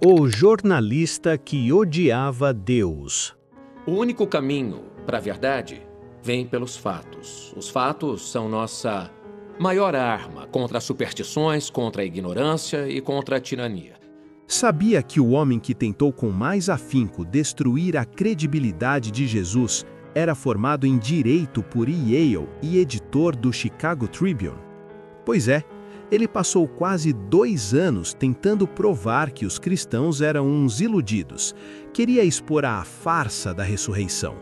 O jornalista que odiava Deus. O único caminho para a verdade vem pelos fatos. Os fatos são nossa maior arma contra as superstições, contra a ignorância e contra a tirania. Sabia que o homem que tentou com mais afinco destruir a credibilidade de Jesus era formado em Direito por Yale e editor do Chicago Tribune? Pois é, ele passou quase 2 anos tentando provar que os cristãos eram uns iludidos. Queria expor a farsa da ressurreição.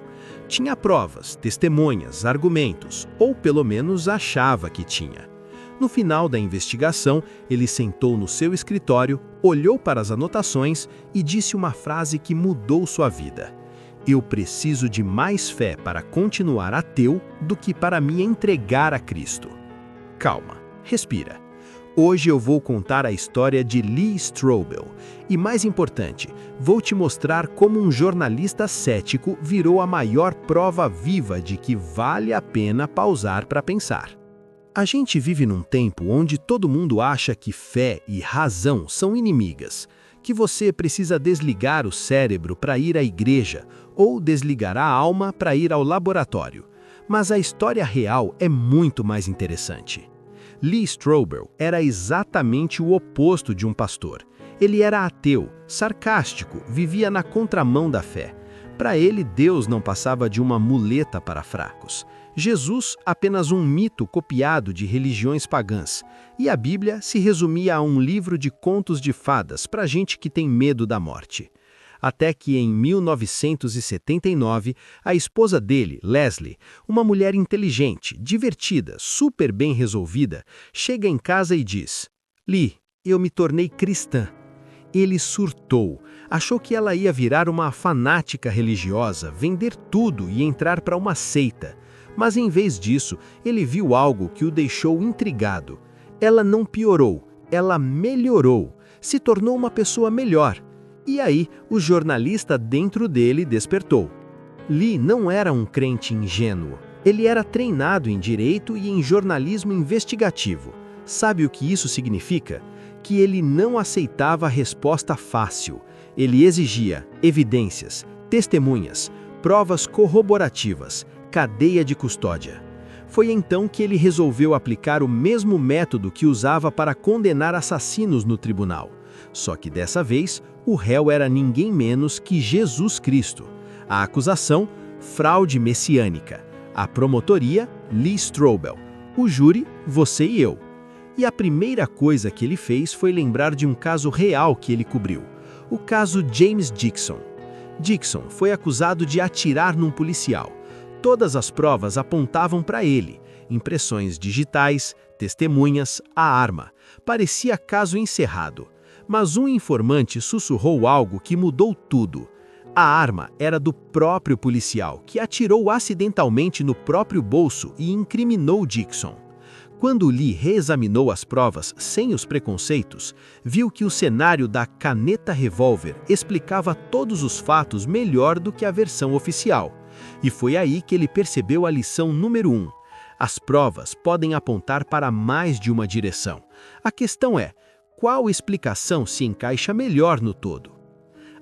Tinha provas, testemunhas, argumentos, ou pelo menos achava que tinha. No final da investigação, ele sentou no seu escritório, olhou para as anotações e disse uma frase que mudou sua vida. Eu preciso de mais fé para continuar ateu do que para me entregar a Cristo. Calma, respira. Hoje eu vou contar a história de Lee Strobel. E mais importante, vou te mostrar como um jornalista cético virou a maior prova viva de que vale a pena pausar para pensar. A gente vive num tempo onde todo mundo acha que fé e razão são inimigas, que você precisa desligar o cérebro para ir à igreja ou desligar a alma para ir ao laboratório. Mas a história real é muito mais interessante. Lee Strobel era exatamente o oposto de um pastor. Ele era ateu, sarcástico, vivia na contramão da fé. Para ele, Deus não passava de uma muleta para fracos. Jesus, apenas um mito copiado de religiões pagãs. E a Bíblia se resumia a um livro de contos de fadas para gente que tem medo da morte. Até que em 1979, a esposa dele, Leslie, uma mulher inteligente, divertida, super bem resolvida, chega em casa e diz: Lee, eu me tornei cristã. Ele surtou, achou que ela ia virar uma fanática religiosa, vender tudo e entrar para uma seita. Mas em vez disso, ele viu algo que o deixou intrigado. Ela não piorou, ela melhorou, se tornou uma pessoa melhor. E aí, o jornalista dentro dele despertou. Lee não era um crente ingênuo. Ele era treinado em direito e em jornalismo investigativo. Sabe o que isso significa? Que ele não aceitava a resposta fácil. Ele exigia evidências, testemunhas, provas corroborativas, cadeia de custódia. Foi então que ele resolveu aplicar o mesmo método que usava para condenar assassinos no tribunal. Só que dessa vez, o réu era ninguém menos que Jesus Cristo. A acusação, fraude messiânica. A promotoria, Lee Strobel. O júri, você e eu. E a primeira coisa que ele fez foi lembrar de um caso real que ele cobriu. O caso James Dixon. Dixon foi acusado de atirar num policial. Todas as provas apontavam para ele. Impressões digitais, testemunhas, a arma. Parecia caso encerrado. Mas um informante sussurrou algo que mudou tudo. A arma era do próprio policial, que atirou acidentalmente no próprio bolso e incriminou Dixon. Quando Lee reexaminou as provas sem os preconceitos, viu que o cenário da caneta revólver explicava todos os fatos melhor do que a versão oficial. E foi aí que ele percebeu a lição número 1. As provas podem apontar para mais de uma direção. A questão é, qual explicação se encaixa melhor no todo?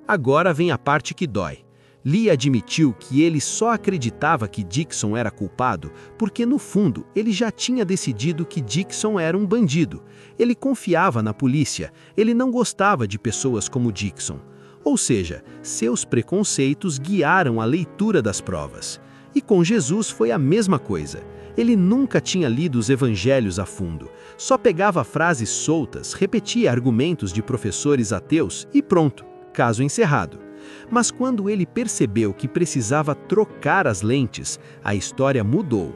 Agora vem a parte que dói. Lee admitiu que ele só acreditava que Dixon era culpado porque, no fundo, ele já tinha decidido que Dixon era um bandido. Ele confiava na polícia, ele não gostava de pessoas como Dixon. Ou seja, seus preconceitos guiaram a leitura das provas. E com Jesus foi a mesma coisa. Ele nunca tinha lido os evangelhos a fundo. Só pegava frases soltas, repetia argumentos de professores ateus e pronto, caso encerrado. Mas quando ele percebeu que precisava trocar as lentes, a história mudou.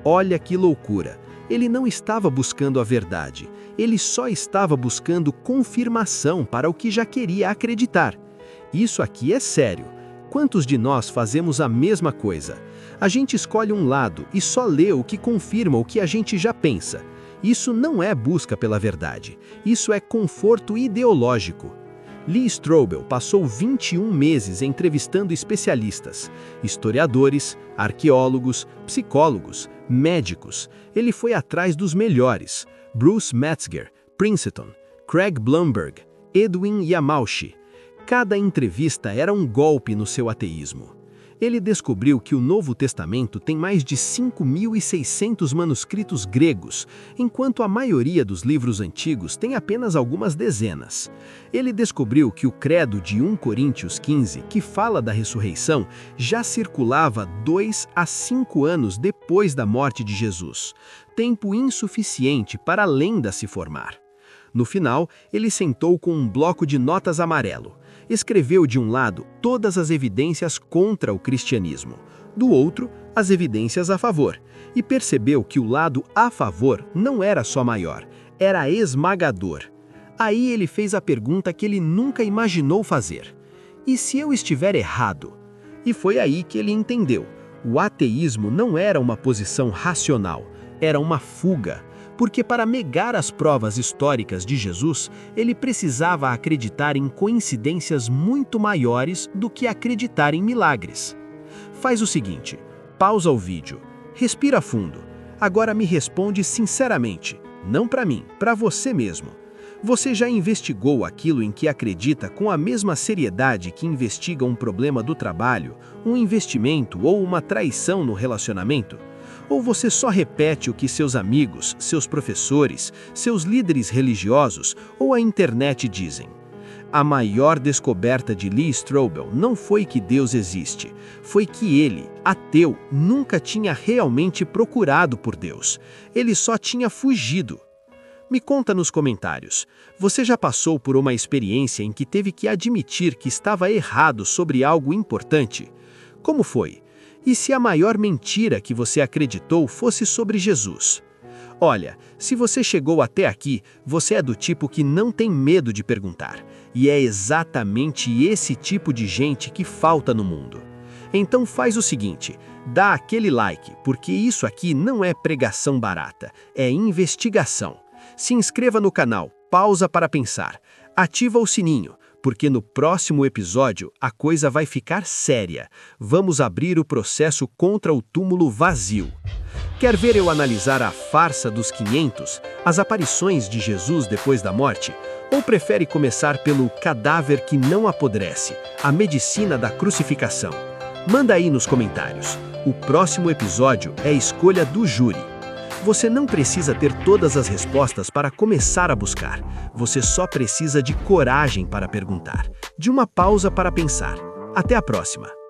Olha que loucura! Ele não estava buscando a verdade. Ele só estava buscando confirmação para o que já queria acreditar. Isso aqui é sério. Quantos de nós fazemos a mesma coisa? A gente escolhe um lado e só lê o que confirma o que a gente já pensa. Isso não é busca pela verdade. Isso é conforto ideológico. Lee Strobel passou 21 meses entrevistando especialistas, historiadores, arqueólogos, psicólogos, médicos. Ele foi atrás dos melhores: Bruce Metzger, Princeton, Craig Blomberg. Edwin Yamauchi. Cada entrevista era um golpe no seu ateísmo. Ele descobriu que o Novo Testamento tem mais de 5.600 manuscritos gregos, enquanto a maioria dos livros antigos tem apenas algumas dezenas. Ele descobriu que o credo de 1 Coríntios 15, que fala da ressurreição, já circulava 2 a 5 anos depois da morte de Jesus, tempo insuficiente para a lenda se formar. No final, ele sentou com um bloco de notas amarelo. Escreveu de um lado todas as evidências contra o cristianismo, do outro, as evidências a favor, e percebeu que o lado a favor não era só maior, era esmagador. Aí ele fez a pergunta que ele nunca imaginou fazer: e se eu estiver errado? E foi aí que ele entendeu: o ateísmo não era uma posição racional, era uma fuga. Porque para negar as provas históricas de Jesus, ele precisava acreditar em coincidências muito maiores do que acreditar em milagres. Faz o seguinte, pausa o vídeo, respira fundo. Agora me responde sinceramente, não para mim, para você mesmo. Você já investigou aquilo em que acredita com a mesma seriedade que investiga um problema do trabalho, um investimento ou uma traição no relacionamento? Ou você só repete o que seus amigos, seus professores, seus líderes religiosos ou a internet dizem? A maior descoberta de Lee Strobel não foi que Deus existe, foi que ele, ateu, nunca tinha realmente procurado por Deus. Ele só tinha fugido. Me conta nos comentários, você já passou por uma experiência em que teve que admitir que estava errado sobre algo importante? Como foi? E se a maior mentira que você acreditou fosse sobre Jesus? Olha, se você chegou até aqui, você é do tipo que não tem medo de perguntar. E é exatamente esse tipo de gente que falta no mundo. Então faz o seguinte, dá aquele like, porque isso aqui não é pregação barata, é investigação. Se inscreva no canal, pausa para pensar, ativa o sininho, porque no próximo episódio a coisa vai ficar séria. Vamos abrir o processo contra o túmulo vazio. Quer ver eu analisar a farsa dos 500, as aparições de Jesus depois da morte? Ou prefere começar pelo cadáver que não apodrece, a medicina da crucificação? Manda aí nos comentários. O próximo episódio é a escolha do júri. Você não precisa ter todas as respostas para começar a buscar. Você só precisa de coragem para perguntar, de uma pausa para pensar. Até a próxima!